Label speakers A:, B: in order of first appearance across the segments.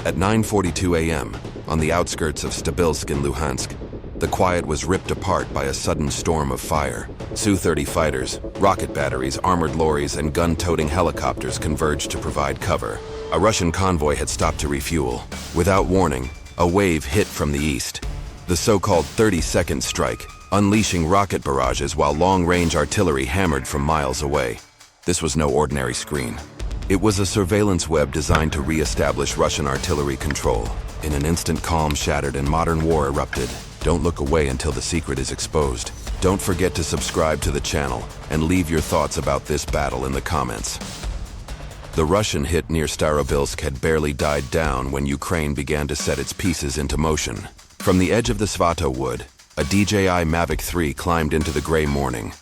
A: At 9:42 a.m., on the outskirts of Stabilsk in Luhansk, the quiet was ripped apart by a sudden storm of fire. Su-30 fighters, rocket batteries, armored lorries, and gun-toting helicopters converged to provide cover. A Russian convoy had stopped to refuel. Without warning, a wave hit from the east. The so-called 30-second strike, unleashing rocket barrages while long-range artillery hammered from miles away. This was no ordinary screen. It was a surveillance web designed to re-establish Russian artillery control. In an instant, calm shattered and modern war erupted. Don't look away until the secret is exposed. Don't forget to subscribe to the channel and leave your thoughts about this battle in the comments. The Russian hit near Starobilsk had barely died down when Ukraine began to set its pieces into motion. From the edge of the Svato wood, a DJI Mavic 3 climbed into the gray morning,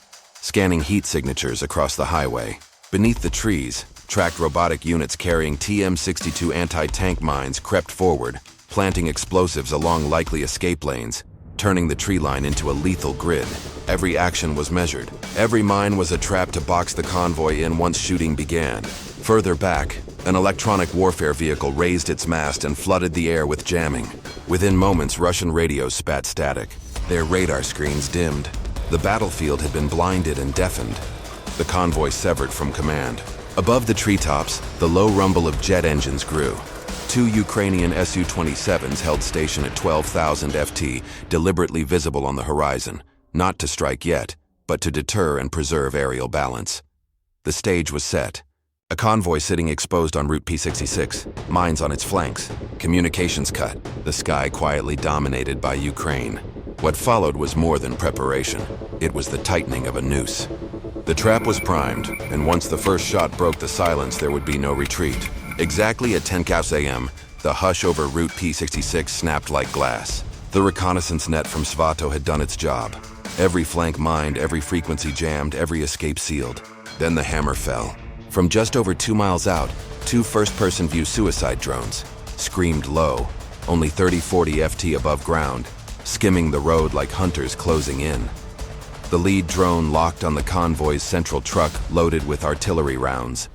A: scanning heat signatures across the highway. Beneath the trees, tracked robotic units carrying TM-62 anti-tank mines crept forward, planting explosives along likely escape lanes, turning the tree line into a lethal grid. Every action was measured. Every mine was a trap to box the convoy in once shooting began. Further back, an electronic warfare vehicle raised its mast and flooded the air with jamming. Within moments, Russian radios spat static. Their radar screens dimmed. The battlefield had been blinded and deafened. The convoy severed from command. Above the treetops, the low rumble of jet engines grew. Two Ukrainian Su-27s held station at 12,000 FT, deliberately visible on the horizon, not to strike yet, but to deter and preserve aerial balance. The stage was set. A convoy sitting exposed on Route P66, mines on its flanks, communications cut, the sky quietly dominated by Ukraine. What followed was more than preparation. It was the tightening of a noose. The trap was primed, and once the first shot broke the silence, there would be no retreat. Exactly at 10 a.m., the hush over Route P66 snapped like glass. The reconnaissance net from Svato had done its job. Every flank mined, every frequency jammed, every escape sealed. Then the hammer fell. From just over 2 miles out, two first-person view suicide drones screamed low, only 30-40 FT above ground, skimming the road like hunters closing in. The lead drone locked on the convoy's central truck loaded with artillery rounds.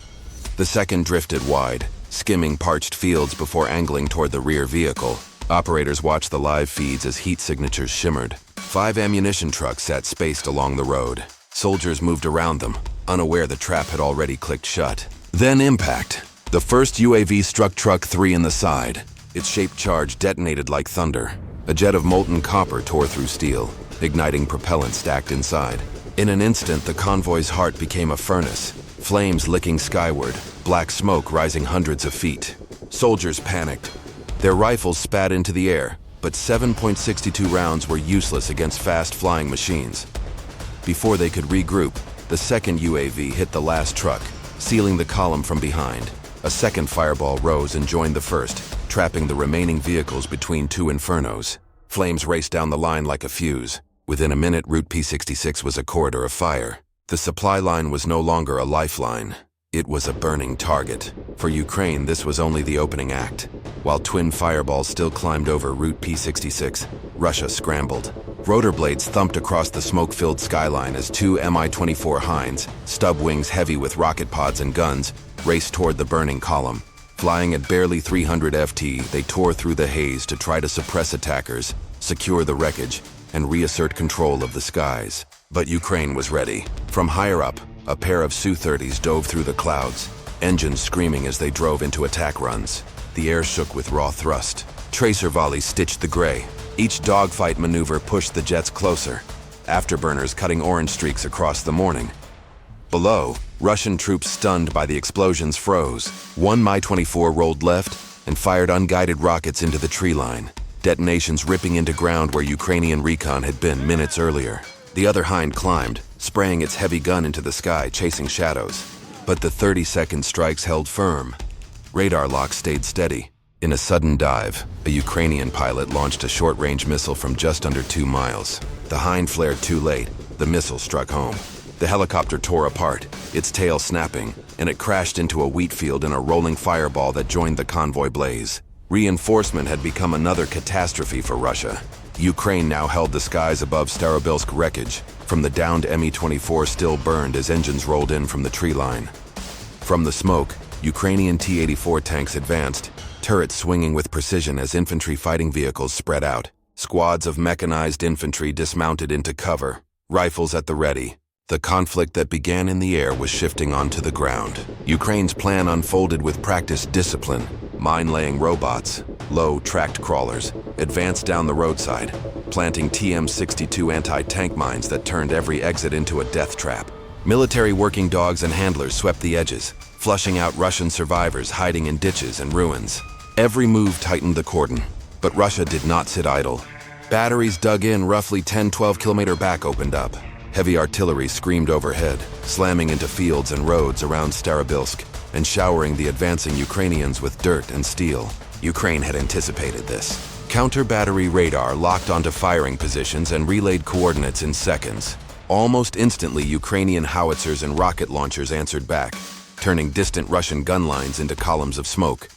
A: The second drifted wide, skimming parched fields before angling toward the rear vehicle. Operators watched the live feeds as heat signatures shimmered. 5 ammunition trucks sat spaced along the road. Soldiers moved around them, unaware the trap had already clicked shut. Then impact. The first UAV struck Truck 3 in the side. Its shaped charge detonated like thunder. A jet of molten copper tore through steel, igniting propellant stacked inside. In an instant, the convoy's heart became a furnace, flames licking skyward, black smoke rising hundreds of feet. Soldiers panicked. Their rifles spat into the air, but 7.62 rounds were useless against fast-flying machines. Before they could regroup, the second UAV hit the last truck, sealing the column from behind. A second fireball rose and joined the first, trapping the remaining vehicles between two infernos. Flames raced down the line like a fuse. Within a minute, Route P66 was a corridor of fire. The supply line was no longer a lifeline. It was a burning target. For Ukraine, this was only the opening act. While twin fireballs still climbed over Route P66, Russia scrambled. Rotor blades thumped across the smoke-filled skyline as two Mi-24 Hinds, stub wings heavy with rocket pods and guns, raced toward the burning column. Flying at barely 300 FT, they tore through the haze to try to suppress attackers, secure the wreckage, and reassert control of the skies. But Ukraine was ready. From higher up, a pair of Su-30s dove through the clouds, engines screaming as they drove into attack runs. The air shook with raw thrust. Tracer volleys stitched the gray. Each dogfight maneuver pushed the jets closer, afterburners cutting orange streaks across the morning. Below, Russian troops stunned by the explosions froze. One Mi-24 rolled left and fired unguided rockets into the tree line, detonations ripping into ground where Ukrainian recon had been minutes earlier. The other Hind climbed, spraying its heavy gun into the sky, chasing shadows. But the 30-second strikes held firm. Radar locks stayed steady. In a sudden dive, a Ukrainian pilot launched a short-range missile from just under 2 miles. The Hind flared too late. The missile struck home. The helicopter tore apart, its tail snapping, and it crashed into a wheat field in a rolling fireball that joined the convoy blaze. Reinforcement had become another catastrophe for Russia. Ukraine now held the skies above Starobilsk wreckage. From the downed Mi-24 still burned as engines rolled in from the tree line. From the smoke, Ukrainian T-84 tanks advanced, turrets swinging with precision as infantry fighting vehicles spread out. Squads of mechanized infantry dismounted into cover, rifles at the ready. The conflict that began in the air was shifting onto the ground. Ukraine's plan unfolded with practiced discipline. Mine-laying robots, low tracked crawlers, advanced down the roadside, planting TM-62 anti-tank mines that turned every exit into a death trap. Military working dogs and handlers swept the edges, flushing out Russian survivors hiding in ditches and ruins. Every move tightened the cordon, but Russia did not sit idle. Batteries dug in roughly 10-12 kilometer back opened up. Heavy artillery screamed overhead, slamming into fields and roads around Starobilsk and showering the advancing Ukrainians with dirt and steel. Ukraine had anticipated this. Counter-battery radar locked onto firing positions and relayed coordinates in seconds. Almost instantly, Ukrainian howitzers and rocket launchers answered back, turning distant Russian gun lines into columns of smoke.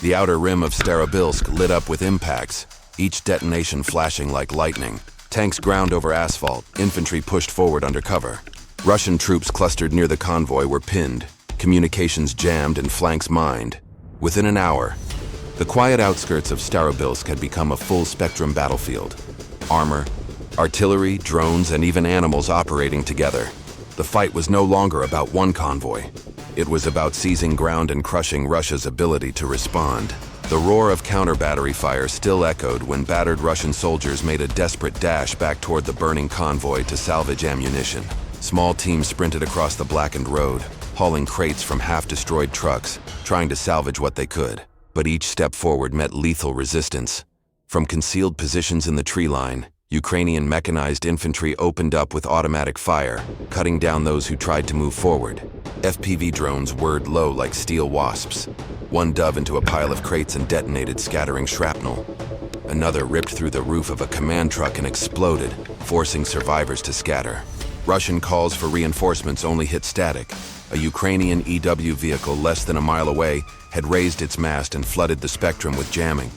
A: The outer rim of Starobilsk lit up with impacts, each detonation flashing like lightning. Tanks ground over asphalt, infantry pushed forward under cover. Russian troops clustered near the convoy were pinned, communications jammed and flanks mined. Within an hour, the quiet outskirts of Starobilsk had become a full-spectrum battlefield. Armor, artillery, drones, and even animals operating together. The fight was no longer about one convoy. It was about seizing ground and crushing Russia's ability to respond. The roar of counter-battery fire still echoed when battered Russian soldiers made a desperate dash back toward the burning convoy to salvage ammunition. Small teams sprinted across the blackened road, hauling crates from half-destroyed trucks, trying to salvage what they could. But each step forward met lethal resistance. From concealed positions in the tree line, Ukrainian mechanized infantry opened up with automatic fire, cutting down those who tried to move forward. FPV drones whirred low like steel wasps. One dove into a pile of crates and detonated, scattering shrapnel. Another ripped through the roof of a command truck and exploded, forcing survivors to scatter. Russian calls for reinforcements only hit static. A Ukrainian EW vehicle less than a mile away had raised its mast and flooded the spectrum with jamming.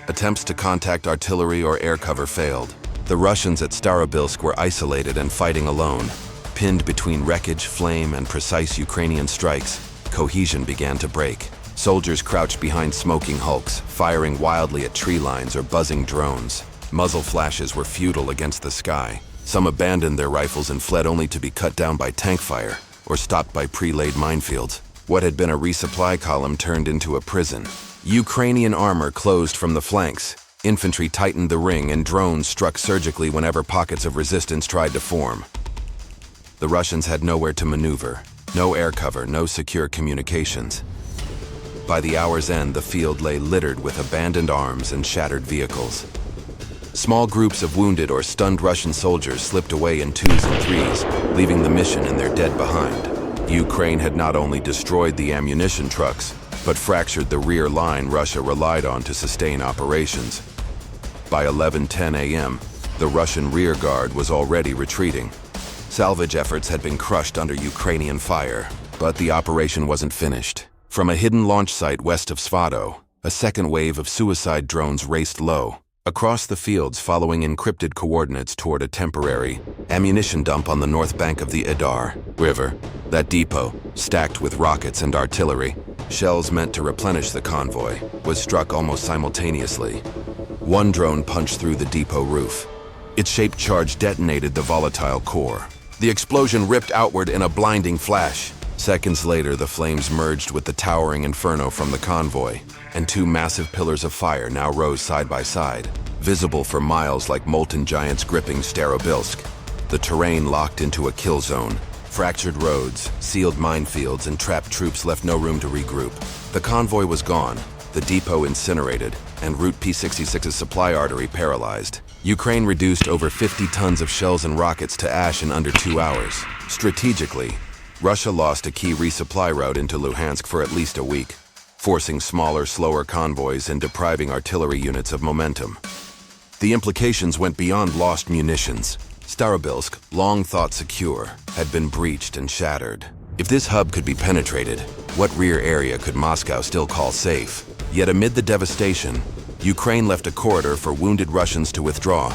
A: Attempts to contact artillery or air cover failed. The Russians at Starobilsk were isolated and fighting alone. Pinned between wreckage, flame, and precise Ukrainian strikes, cohesion began to break. Soldiers crouched behind smoking hulks, firing wildly at tree lines or buzzing drones. Muzzle flashes were futile against the sky. Some abandoned their rifles and fled only to be cut down by tank fire or stopped by pre-laid minefields. What had been a resupply column turned into a prison. Ukrainian armor closed from the flanks. Infantry tightened the ring and drones struck surgically whenever pockets of resistance tried to form. The Russians had nowhere to maneuver, no air cover, no secure communications. By the hour's end, the field lay littered with abandoned arms and shattered vehicles. Small groups of wounded or stunned Russian soldiers slipped away in twos and threes, leaving the mission and their dead behind. Ukraine had not only destroyed the ammunition trucks, but fractured the rear line Russia relied on to sustain operations. By 11:10 a.m., the Russian rear guard was already retreating. Salvage efforts had been crushed under Ukrainian fire, but the operation wasn't finished. From a hidden launch site west of Svado, a second wave of suicide drones raced low, across the fields following encrypted coordinates toward a temporary ammunition dump on the north bank of the Idar River. That depot, stacked with rockets and artillery, shells meant to replenish the convoy, was struck almost simultaneously. One drone punched through the depot roof. Its shaped charge detonated the volatile core. The explosion ripped outward in a blinding flash. Seconds later, the flames merged with the towering inferno from the convoy, and two massive pillars of fire now rose side by side, visible for miles like molten giants gripping Starobilsk. The terrain locked into a kill zone. Fractured roads, sealed minefields, and trapped troops left no room to regroup. The convoy was gone, the depot incinerated, and Route P66's supply artery paralyzed. Ukraine reduced over 50 tons of shells and rockets to ash in under 2 hours. Strategically, Russia lost a key resupply route into Luhansk for at least a week, forcing smaller, slower convoys and depriving artillery units of momentum. The implications went beyond lost munitions. Starobilsk, long thought secure, had been breached and shattered. If this hub could be penetrated, what rear area could Moscow still call safe? Yet amid the devastation, Ukraine left a corridor for wounded Russians to withdraw,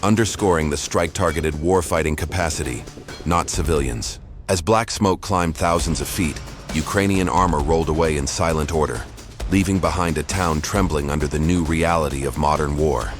A: underscoring the strike-targeted war-fighting capacity, not civilians. As black smoke climbed thousands of feet, Ukrainian armor rolled away in silent order. leaving behind a town trembling under the new reality of modern war.